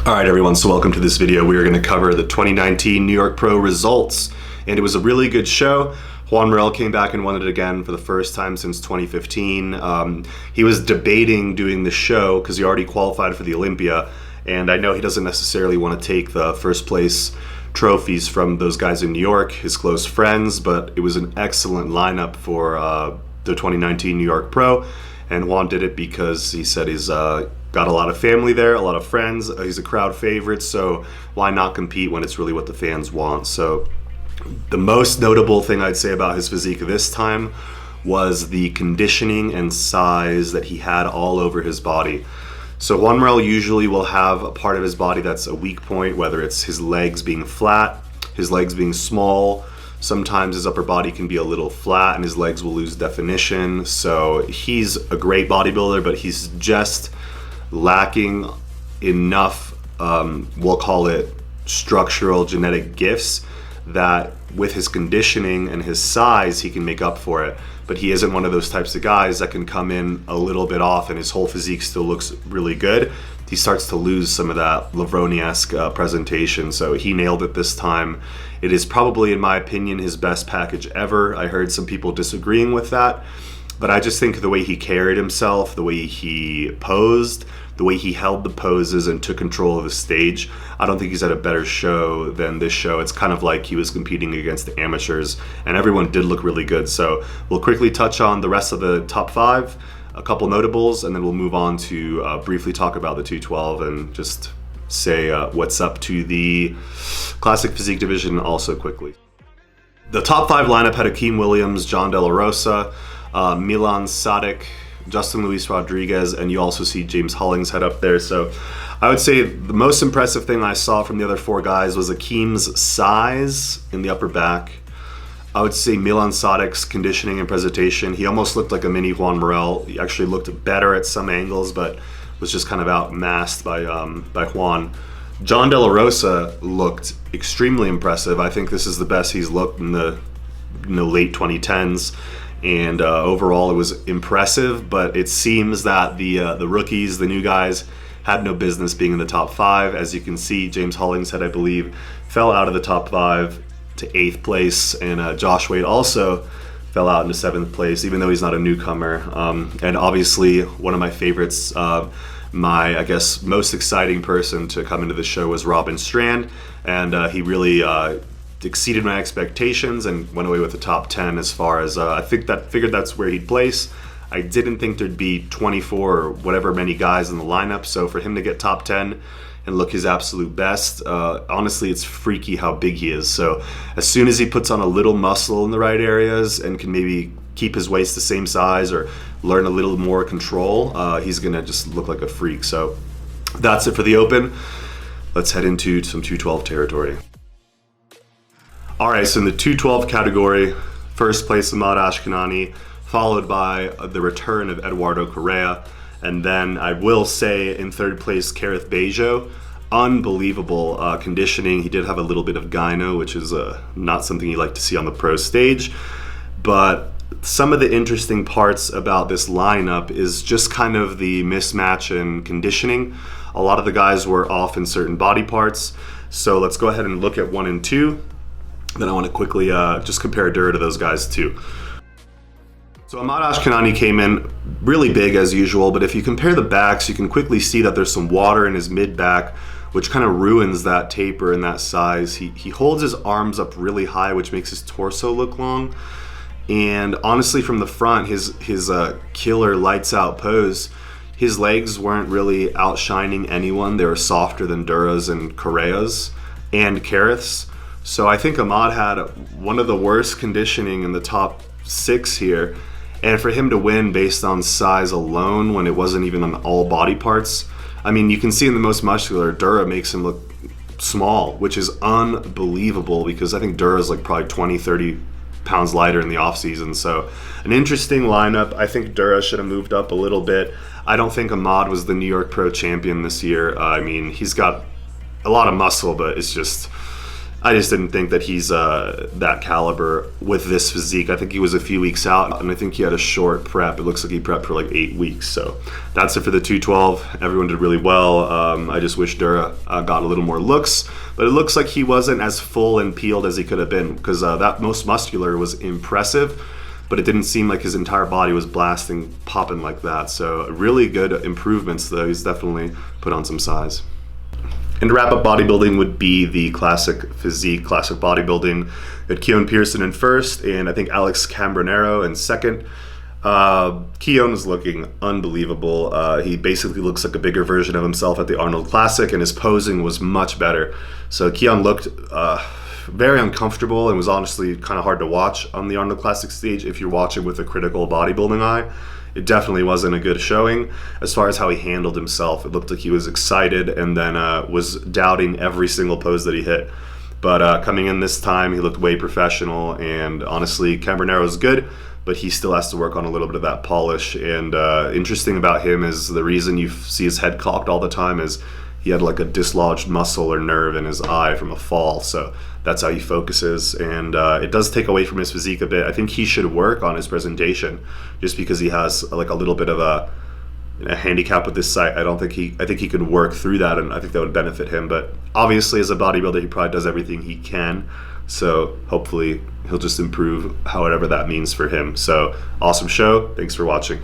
All right, everyone, so welcome to this video. We are going to cover the 2019 New York Pro results, and it was a really good show. Juan Morel came back and won it again for the first time since 2015. He was debating doing the show because he already qualified for the Olympia, and I know he doesn't necessarily want to take the first place trophies from those guys in New York, his close friends, but it was an excellent lineup for the 2019 New York Pro, and Juan did it because he said he's got a lot of family there, a lot of friends. He's a crowd favorite, so why not compete when it's really what the fans want? So the most notable thing I'd say about his physique this time was the conditioning and size that he had all over his body. So Juan Morel usually will have a part of his body that's a weak point, whether it's his legs being flat, his legs being small. Sometimes his upper body can be a little flat and his legs will lose definition. So he's a great bodybuilder, but he's just lacking enough, we'll call it structural genetic gifts, that with his conditioning and his size he can make up for it. But he isn't one of those types of guys that can come in a little bit off and his whole physique still looks really good. He starts to lose some of that Lavroni-esque presentation, so he nailed it this time. It is probably, in my opinion, his best package ever. I heard some people disagreeing with that, but I just think the way he carried himself, the way he posed, the way he held the poses and took control of the stage, I don't think he's had a better show than this show. It's kind of like he was competing against the amateurs, and everyone did look really good. So we'll quickly touch on the rest of the top five, a couple notables, and then we'll move on to briefly talk about the 212 and just say what's up to the classic physique division also quickly. The top five lineup had Akeem Williams, John De La Rosa, Milan Sadek, Justin Luis Rodriguez, and you also see James Hollingshead up there. So I would say the most impressive thing I saw from the other four guys was Akeem's size in the upper back. I would say Milan Sadek's conditioning and presentation. He almost looked like a mini Juan Morel. He actually looked better at some angles, but was just kind of outmasked by Juan. John De La Rosa looked extremely impressive. I think this is the best he's looked in the late 2010s. And overall it was impressive, but it seems that the rookies, the new guys, had no business being in the top five. As you can see, James Hollingshead, I believe, fell out of the top five to 8th place, and Josh Wade also fell out into 7th place, even though he's not a newcomer. And obviously one of my favorites, my, I guess, most exciting person to come into the show was Robin Strand, and he really exceeded my expectations and went away with the top 10 as far as I figured that's where he'd place. I didn't think there'd be 24 or whatever many guys in the lineup, so for him to get top 10 and look his absolute best, honestly, it's freaky how big he is. So as soon as he puts on a little muscle in the right areas and can maybe keep his waist the same size or learn a little more control, he's gonna just look like a freak. So that's it for the open. Let's head into some 212 territory. All right, so in the 212 category, first place Ahmad Ashkenani, followed by the return of Eduardo Correa, and then I will say in third place, Kareth Bejo. Unbelievable conditioning. He did have a little bit of gyno, which is not something you like to see on the pro stage, but some of the interesting parts about this lineup is just kind of the mismatch in conditioning. A lot of the guys were off in certain body parts, so let's go ahead and look at 1 and 2. Then I want to quickly just compare Dura to those guys too. So Ahmad Ashkenani came in really big as usual, but if you compare the backs, you can quickly see that there's some water in his mid-back, which kind of ruins that taper and that size. He holds his arms up really high, which makes his torso look long. And honestly, from the front, his killer lights out pose, his legs weren't really outshining anyone. They were softer than Dura's and Correa's and Kareth's. So I think Ahmad had one of the worst conditioning in the top 6 here. And for him to win based on size alone when it wasn't even on all body parts, I mean, you can see in the most muscular, Dura makes him look small, which is unbelievable because I think Dura's like probably 20, 30 pounds lighter in the off season. So an interesting lineup. I think Dura should have moved up a little bit. I don't think Ahmad was the New York Pro champion this year. I mean, he's got a lot of muscle, but it's just, I just didn't think that he's that caliber with this physique. I think he was a few weeks out, and I think he had a short prep. It looks like he prepped for like 8 weeks. So that's it for the 212. Everyone did really well. I just wish Dura got a little more looks, but it looks like he wasn't as full and peeled as he could have been, because that most muscular was impressive, but it didn't seem like his entire body was blasting, popping like that. So really good improvements, though. He's definitely put on some size. And to wrap up bodybuilding would be the classic physique, classic bodybuilding. We had Keon Pearson in first, and I think Alex Cambronero in second. Keon is looking unbelievable. He basically looks like a bigger version of himself at the Arnold Classic, and his posing was much better. So Keon looked very uncomfortable and was honestly kind of hard to watch on the Arnold Classic stage if you're watching with a critical bodybuilding eye. It definitely wasn't a good showing. As far as how he handled himself, it looked like he was excited and then was doubting every single pose that he hit. But coming in this time, he looked way professional, and honestly, Cambronero is good, but he still has to work on a little bit of that polish. And interesting about him is the reason you see his head cocked all the time is he had like a dislodged muscle or nerve in his eye from a fall. So that's how he focuses, and it does take away from his physique a bit. I think he should work on his presentation, just because he has like a little bit of a handicap with this site. I think he could work through that, and I think that would benefit him. But obviously, as a bodybuilder, he probably does everything he can. So hopefully he'll just improve, however that means for him. So awesome show. Thanks for watching.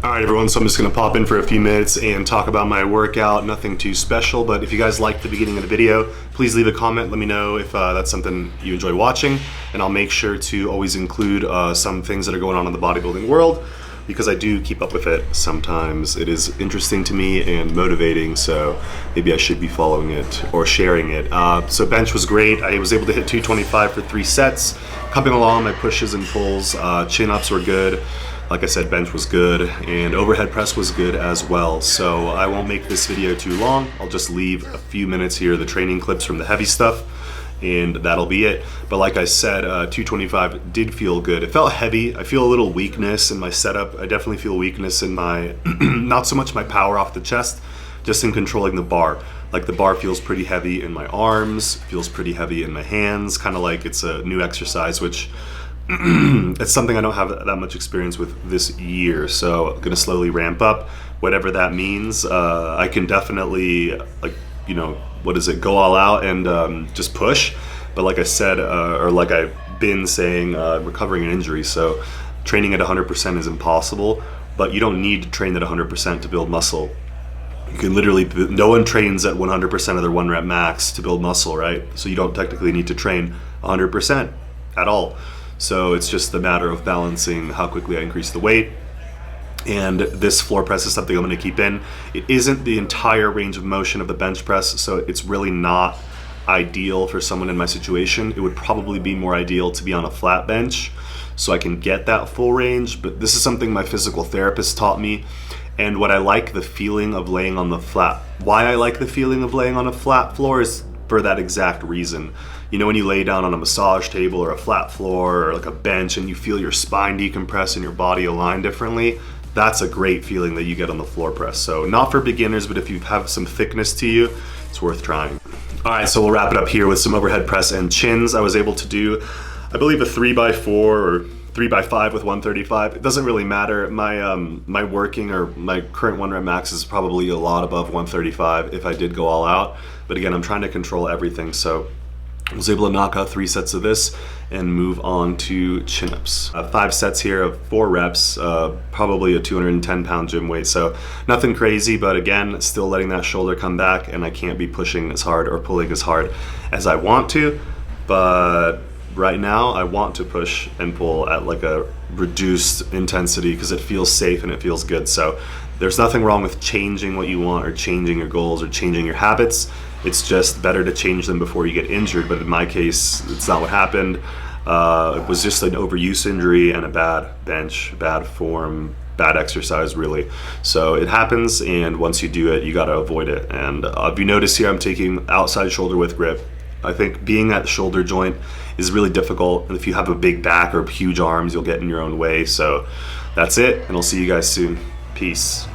All right, everyone, so I'm just gonna pop in for a few minutes and talk about my workout. Nothing too special, but if you guys liked the beginning of the video, please leave a comment. Let me know if that's something you enjoy watching, and I'll make sure to always include some things that are going on in the bodybuilding world, because I do keep up with it. Sometimes it is interesting to me and motivating, so maybe I should be following it or sharing it. So bench was great. I was able to hit 225 for 3 sets. Coming along, my pushes and pulls, chin-ups were good. Like I said, bench was good, and overhead press was good as well. So I won't make this video too long. I'll just leave a few minutes here, the training clips from the heavy stuff, and that'll be it. But like I said, 225 did feel good. It felt heavy. I feel a little weakness in my setup. I definitely feel weakness in my, not so much my power off the chest, just in controlling the bar. Like the bar feels pretty heavy in my arms, feels pretty heavy in my hands, kind of like it's a new exercise, which it's something I don't have that much experience with this year, so I'm gonna slowly ramp up, whatever that means. I can definitely, like, you know, what is it, go all out and just push. But like I said, or like I've been saying, recovering an injury, so training at 100% is impossible, but you don't need to train at 100% to build muscle. You can literally, no one trains at 100% of their 1 rep max to build muscle, right? So you don't technically need to train 100% at all. So it's just a matter of balancing how quickly I increase the weight. And this floor press is something I'm going to keep in. It isn't the entire range of motion of the bench press, so it's really not ideal for someone in my situation. It would probably be more ideal to be on a flat bench so I can get that full range, but this is something my physical therapist taught me, and what I like the feeling of laying on the flat. Why I like the feeling of laying on a flat floor is for that exact reason. You know, when you lay down on a massage table or a flat floor or like a bench and you feel your spine decompress and your body align differently, that's a great feeling that you get on the floor press. So not for beginners, but if you have some thickness to you, it's worth trying. All right, so we'll wrap it up here with some overhead press and chins. I was able to do, I believe, a 3x4 or 3x5 with 135. It doesn't really matter. My working or my current 1 rep max is probably a lot above 135 if I did go all out. But again, I'm trying to control everything. So I was able to knock out 3 sets of this and move on to chin-ups. 5 sets here of 4 reps, probably a 210-pound gym weight. So nothing crazy, but again, still letting that shoulder come back, and I can't be pushing as hard or pulling as hard as I want to. But right now, I want to push and pull at like a reduced intensity because it feels safe and it feels good. So there's nothing wrong with changing what you want or changing your goals or changing your habits. It's just better to change them before you get injured. But in my case, it's not what happened. It was just an overuse injury and a bad bench, bad form, bad exercise, really. So it happens, and once you do it, you got to avoid it. And if you notice here, I'm taking outside shoulder width grip. I think being at the shoulder joint is really difficult, and if you have a big back or huge arms, you'll get in your own way. So that's it, and I'll see you guys soon. Peace.